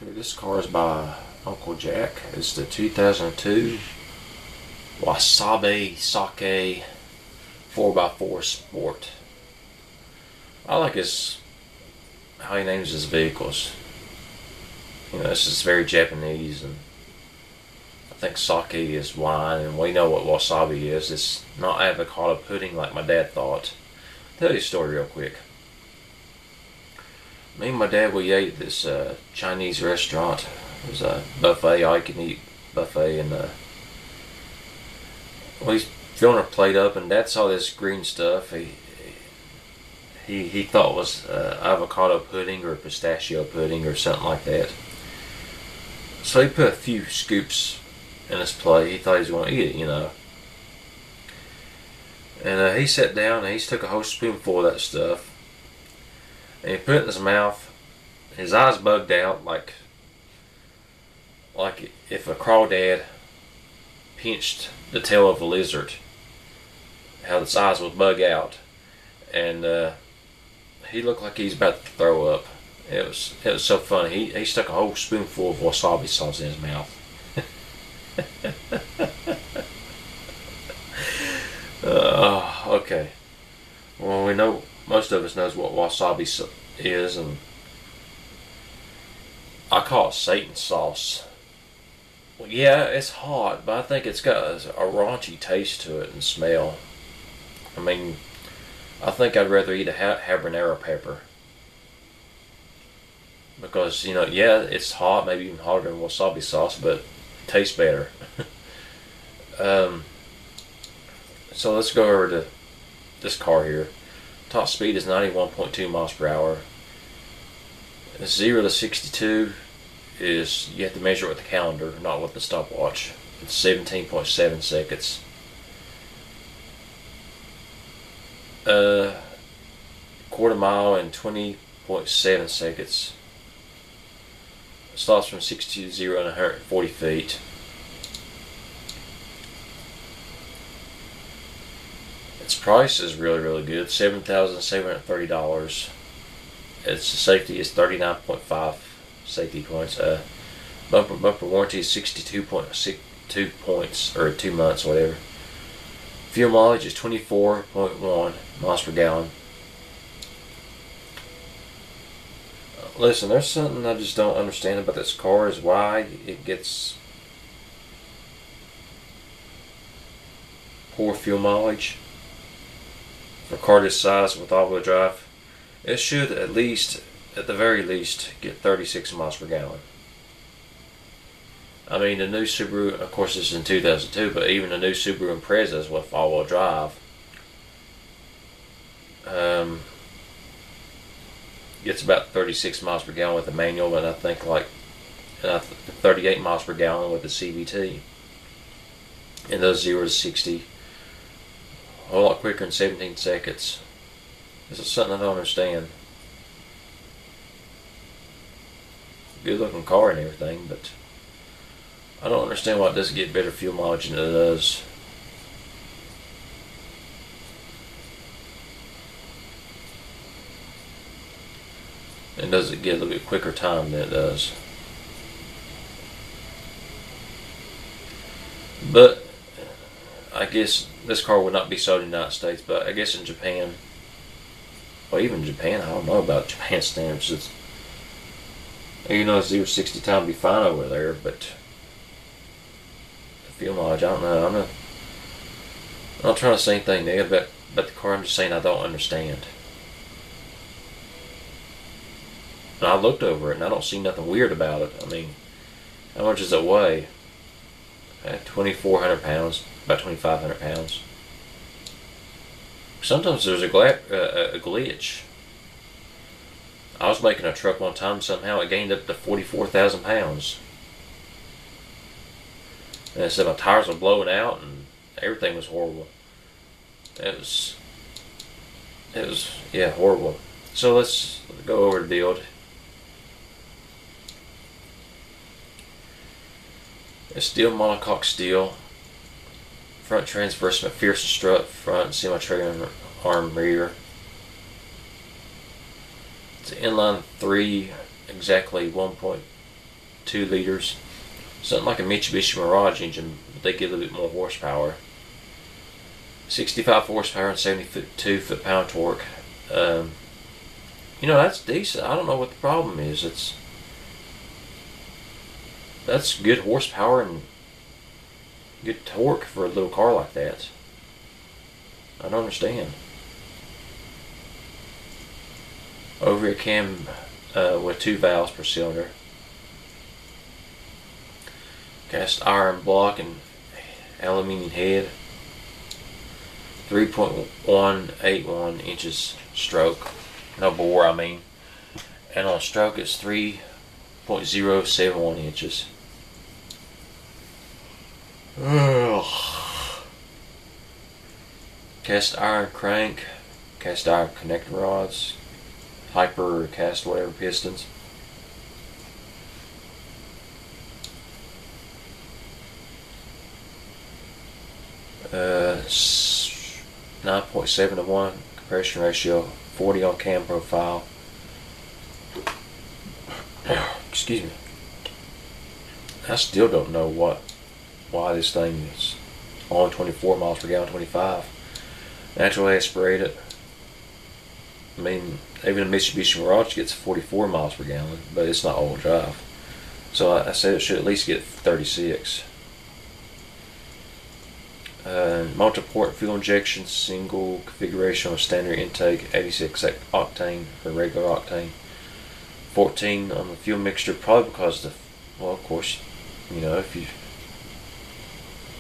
Okay, this car is by Uncle Jack. It's the 2002 Wasabi Sake 4x4 Sport. I like how he names his vehicles. This is very Japanese, and I think sake is wine, and we know what wasabi is. It's not avocado pudding like my dad thought. I'll tell you a story real quick. Me and my dad, we ate at this Chinese restaurant. It was a buffet, all you can eat buffet, and we filling our plate up, and Dad saw this green stuff. He thought it was avocado pudding or pistachio pudding or something like that. So he put a few scoops in his plate. He thought he was going to eat it, And he sat down and he took a whole spoonful of that stuff. And he put it in his mouth. His eyes bugged out like if a crawdad pinched the tail of a lizard. How its eyes would bug out. And he looked like he's about to throw up. It was so funny. He stuck a whole spoonful of wasabi sauce in his mouth. Okay. Well, we know most of us knows what wasabi is, and I call it Satan sauce. Well, yeah, it's hot, but I think it's got a raunchy taste to it and smell. I mean, I think I'd rather eat a habanero pepper. Because, it's hot, maybe even hotter than wasabi sauce, but it tastes better. So let's go over to this car here. Top speed is 91.2 miles per hour. 0 to 62 is, you have to measure it with the calendar, not with the stopwatch. It's 17.7 seconds. Quarter mile in 20.7 seconds. Stops from 60 to 0 in 140 feet. Its price is really, really good. $7,730. Its safety is 39.5 safety points. Bumper warranty is 62.62 points, or 2 months, whatever. Fuel mileage is 24.1 miles per gallon. Listen, there's something I just don't understand about this car, is why it gets poor fuel mileage for a car this size with all-wheel drive. It should at the very least, get 36 miles per gallon. I mean, the new Subaru, of course this is in 2002, but even the new Subaru Imprezas with all-wheel drive gets about 36 miles per gallon with the manual, and I think 38 miles per gallon with the CVT. And those 0 to 60 a whole lot quicker in 17 seconds. This is something I don't understand. Good looking car and everything, but I don't understand why it doesn't get better fuel mileage than it does. And does it get a little bit quicker time than it does. But I guess this car would not be sold in the United States, but I guess in Japan, well, even Japan, I don't know about Japan standards. It's, 0 to 60 time would be fine over there, but the fuel mileage, I don't know. I'm not trying to say anything negative about the car. I'm just saying I don't understand. And I looked over it, and I don't see nothing weird about it. I mean, how much does it weigh? 2,400 pounds, about 2,500 pounds. Sometimes there's a glitch. I was making a truck one time, somehow it gained up to 44,000 pounds. And it said my tires were blowing out and everything was horrible. It was horrible. So let's go over the build. It's steel monocoque steel. Front transverse McPherson strut front, semi-trailer arm rear. It's an inline 3, exactly 1.2 2 liters. Something like a Mitsubishi Mirage engine, but they get a little bit more horsepower. 65 horsepower and 72 foot-pound torque. That's decent. I don't know what the problem is. That's good horsepower and good torque for a little car like that. I don't understand. Overhead cam with 2 valves per cylinder. Cast iron block and aluminum head. 3.181 inches stroke. No bore, I mean. And on stroke it's 3.071 inches. Ugh. Cast iron crank, cast iron connector rods, hyper or cast whatever pistons. Uh, 9.7 to 1 compression ratio, 40 on cam profile. Excuse me. I still don't know why this thing is only 24 miles per gallon, 25. Naturally aspirated. I mean, even a Mitsubishi Mirage gets 44 miles per gallon, but it's not all-wheel drive. So I said it should at least get 36. Multi-port fuel injection, single configuration with standard intake, 86 octane or regular octane. 14 on the fuel mixture, probably because of course,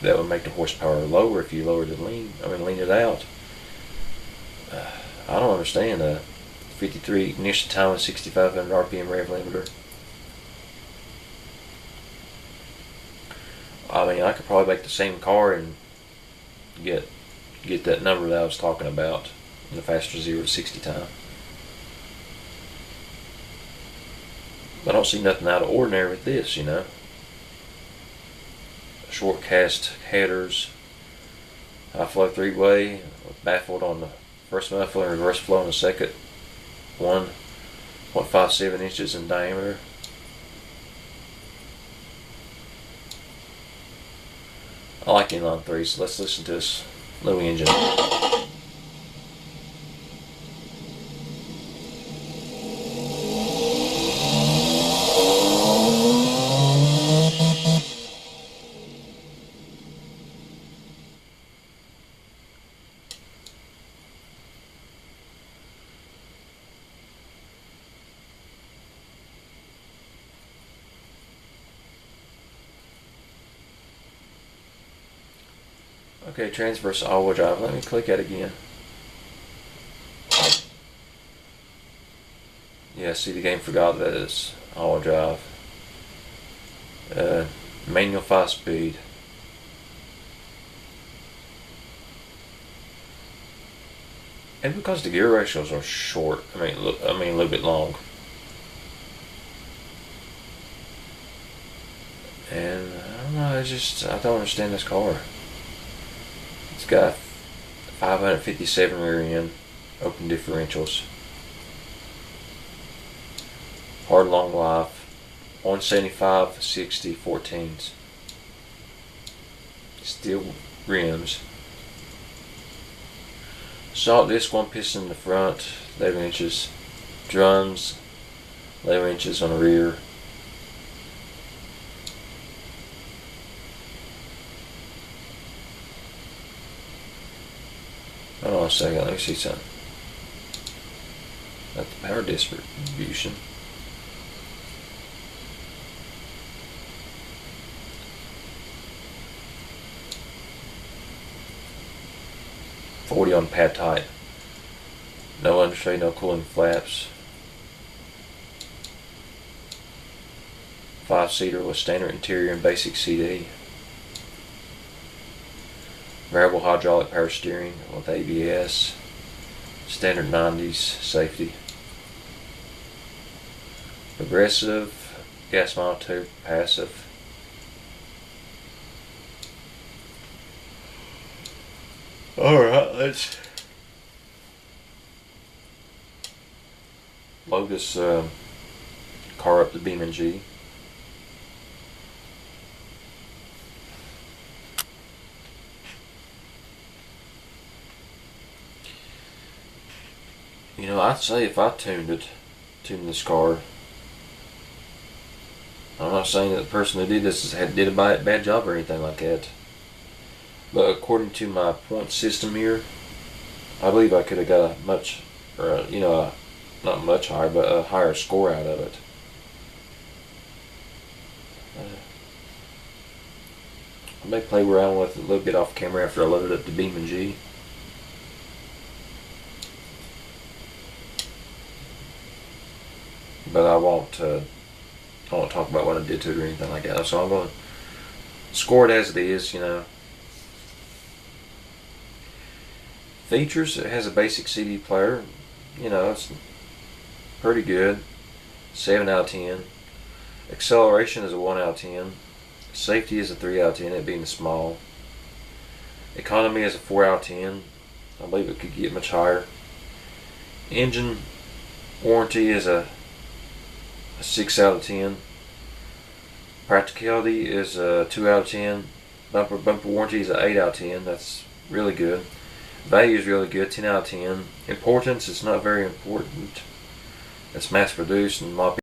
that would make the horsepower lower if you lowered lean it out. I don't understand that. 53 ignition time with 6,500 RPM rev limiter. I mean, I could probably make the same car and get that number that I was talking about in the faster 0 to 60 time. I don't see nothing out of ordinary with this, Short cast headers, high flow 3-way, baffled on the first muffler and reverse flow on the second. 1.57 inches in diameter. I like inline 3s, so let's listen to this little engine. Okay, transverse all-wheel drive. Let me click that again. Yeah, see, the game forgot that it's all-wheel drive. Manual 5-speed. And because the gear ratios are short, a little bit long. And I don't know, I don't understand this car. It's got 557 rear end, open differentials, hard long life, 175, 60, 14s, steel rims, salt disc, 1 piston in the front, 11 inches, drums, 11 inches on the rear. Hold on a second, let me see something. That's the power distribution. .40 on pad type. No undertray, no cooling flaps. 5-seater with standard interior and basic CD. Variable hydraulic power steering with ABS. Standard 90s safety. Progressive, gas monotube, passive. Alright, let's load this car up to BeamNG. I'd say if I tuned this car, I'm not saying that the person who did this did a bad job or anything like that. But according to my point system here, I believe I could have got a much, or not much higher, but a higher score out of it. I may play around with it a little bit off camera after I load it up to BeamNG. But I won't talk about what I did to it or anything like that. So I'm going to score it as it is, Features, it has a basic CD player. It's pretty good. 7 out of 10. Acceleration is a 1 out of 10. Safety is a 3 out of 10, it being small. Economy is a 4 out of 10. I believe it could get much higher. Engine warranty is a 6 out of 10. Practicality is a 2 out of 10. Bumper warranty is an 8 out of 10. That's really good. Value is really good, 10 out of 10. Importance is not very important. It's mass produced, and a lot of